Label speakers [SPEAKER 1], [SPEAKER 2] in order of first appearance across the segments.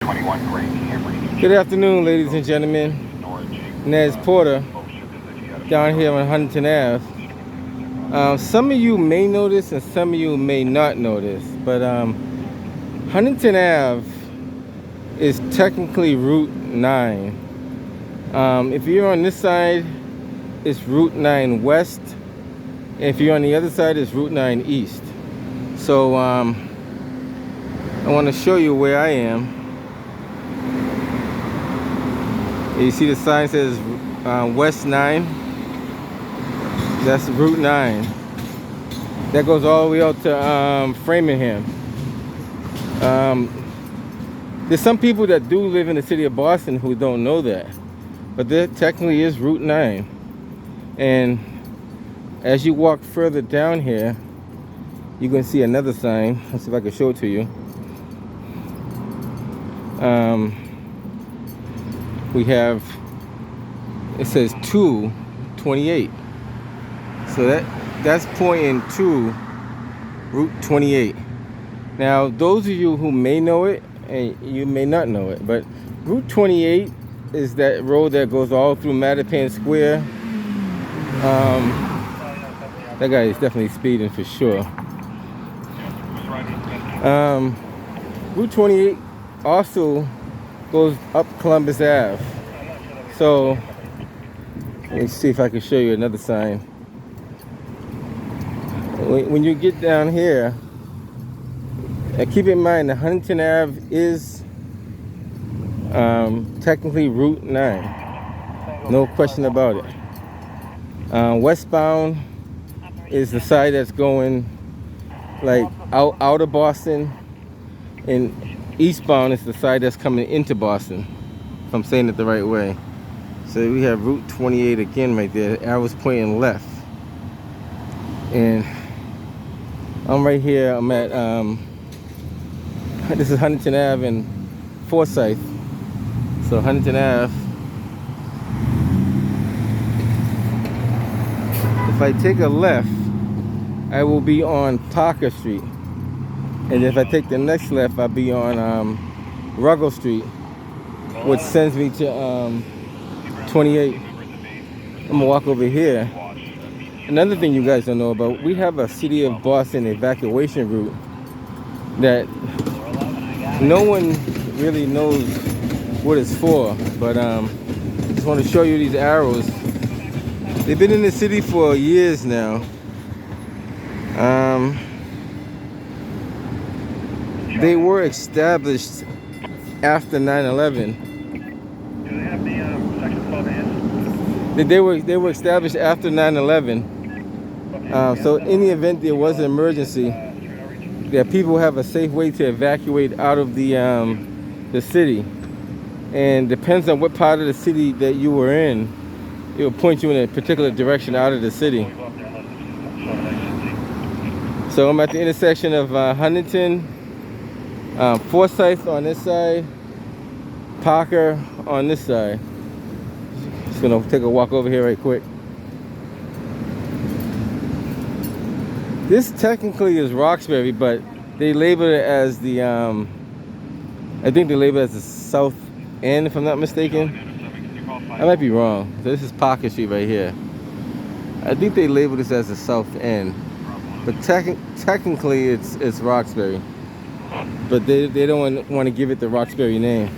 [SPEAKER 1] Good afternoon, ladies and gentlemen. Nez Porter down here on Huntington Ave. Some of you may know this and some of you may not know this, but Huntington Ave is technically Route 9. If you're on this side, it's Route 9 West. If you're on the other side, it's Route 9 East. So I want to show you where I am. You see the sign says West 9. That's Route 9. That goes all the way out to Framingham. There's some people that do live in the city of Boston who don't know that, but there technically is Route 9. And as you walk further down here, you can see another sign. Let's see if I can show it to you. We have, it says 228. So that's pointing to Route 28. Now, those of you who may know it, and you may not know it, but Route 28 is that road that goes all through Mattapan Square. That guy is definitely speeding for sure. Route 28 also goes up Columbus Ave. So let me see if I can show you another sign. When you get down here, keep in mind that Huntington Ave is technically Route 9. No question about it. Westbound is the side that's going like out of Boston, and eastbound is the side that's coming into Boston, if I'm saying it the right way. So we have Route 28 again right there. Arrow's pointing left. And I'm right here. I'm at, this is Huntington Ave and Forsyth. So Huntington Ave. If I take a left, I will be on Parker Street. And if I take the next left, I'll be on Ruggles Street, which sends me to 28. I'm gonna walk over here. Another thing you guys don't know about, we have a City of Boston evacuation route that no one really knows what it's for, but just want to show you these arrows. They've been in the city for years now. They were established after 9/11.
[SPEAKER 2] Do they have the section 12 hands?
[SPEAKER 1] They were established after 9/11. So in the event there was an emergency, that people have a safe way to evacuate out of the city. And depends on what part of the city that you were in, it will point you in a particular direction out of the city. So I'm at the intersection of Huntington, Forsyth on this side, Parker on this side. Just gonna take a walk over here right quick. This technically is Roxbury, but they label it as the, I think they label it as the South End, if I'm not mistaken. I might be wrong. So this is Parker Street right here. I think they label this as the South End, but technically it's Roxbury. But they don't want to give it the Roxbury name.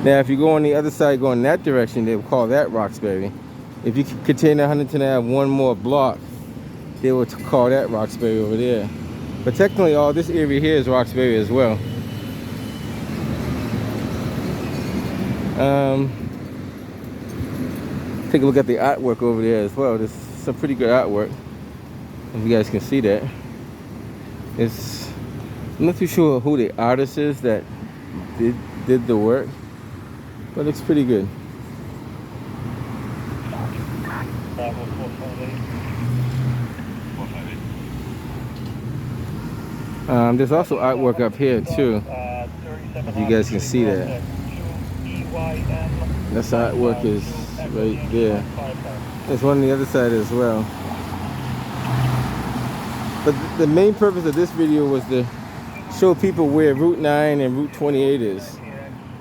[SPEAKER 1] Now, if you go on the other side, go in that direction, they will call that Roxbury. If you continue Huntington Ave one more block, they will call that Roxbury over there. But technically, all this area here is Roxbury as well. Take a look at the artwork over there as well. There's some pretty good artwork. If you guys can see that. I'm not too sure who the artist is that did the work, but it looks pretty good. There's also artwork up here too. If you guys can see that. That's artwork is right there. There's one on the other side as well. But the main purpose of this video was to show people where Route 9 and Route 28 is.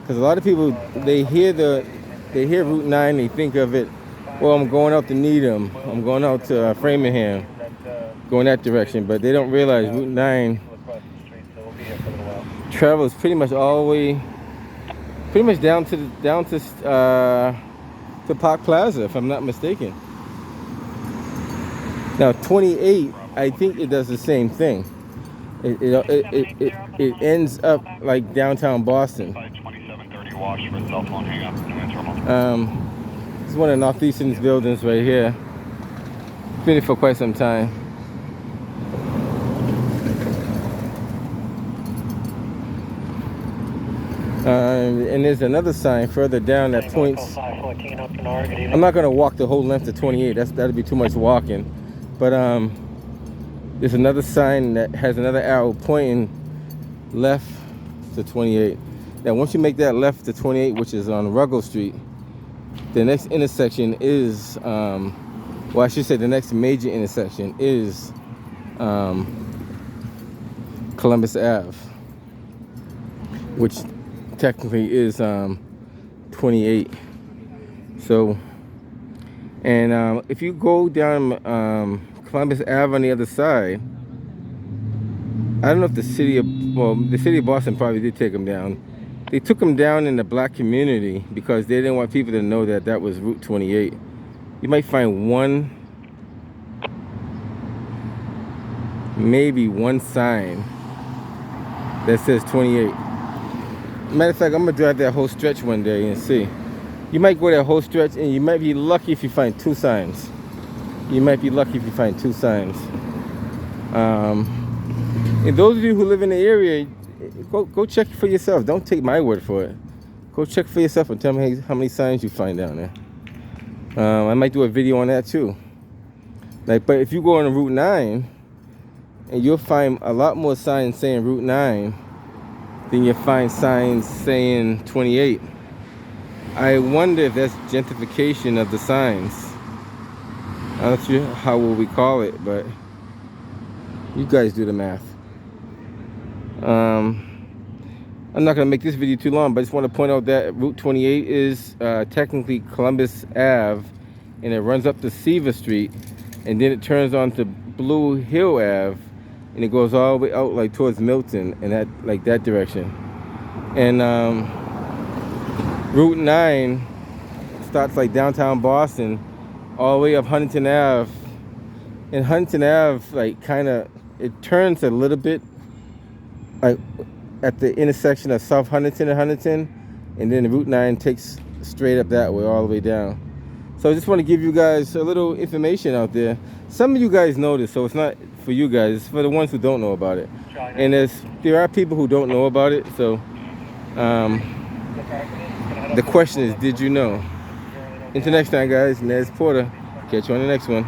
[SPEAKER 1] Because a lot of people, they hear Route 9, they think of it, well, I'm going out to Needham, I'm going out to Framingham, going that direction, but they don't realize Route 9 travels pretty much all the way, pretty much down to Park Plaza, if I'm not mistaken. Now 28, I think it does the same thing. It ends up like downtown Boston. It's one of Northeastern's buildings right here. Been here for quite some time. And there's another sign further down that points. I'm not gonna walk the whole length of 28. That'd be too much walking. But there's another sign that has another arrow pointing left to 28. Now, once you make that left to 28, which is on Ruggles Street, the next intersection is, well, I should say the next major intersection is Columbus Ave, which technically is 28. So, and if you go down Columbus Ave on the other side, I don't know if the city of Boston probably did take them down. They took them down in the black community because they didn't want people to know that that was Route 28. You might find maybe one sign that says 28. Matter of fact, I'm gonna drive that whole stretch one day and see. You might go that whole stretch and you might be lucky if you find two signs. You might be lucky if you find two signs. And those of you who live in the area, go check for yourself. Don't take my word for it. Go check for yourself and tell me how many signs you find down there. I might do a video on that too. But if you go on Route 9, and you'll find a lot more signs saying Route 9 than you'll find signs saying 28. I wonder if that's gentrification of the signs. I'm not sure how will we call it, but you guys do the math. I'm not going to make this video too long, but I just want to point out that Route 28 is technically Columbus Ave, and it runs up to Seaver Street, and then it turns on to Blue Hill Ave, and it goes all the way out like towards Milton and that direction. And Route 9 starts like downtown Boston all the way up Huntington Ave. And Huntington Ave, like, kind of, it turns a little bit like at the intersection of South Huntington and Huntington, and then Route 9 takes straight up that way all the way down. So I just want to give you guys a little information out there. Some of you guys know this, so it's not for you guys, it's for the ones who don't know about it. And there are people who don't know about it, so the question is, did you know? Until next time, guys, Nez Porter. Catch you on the next one.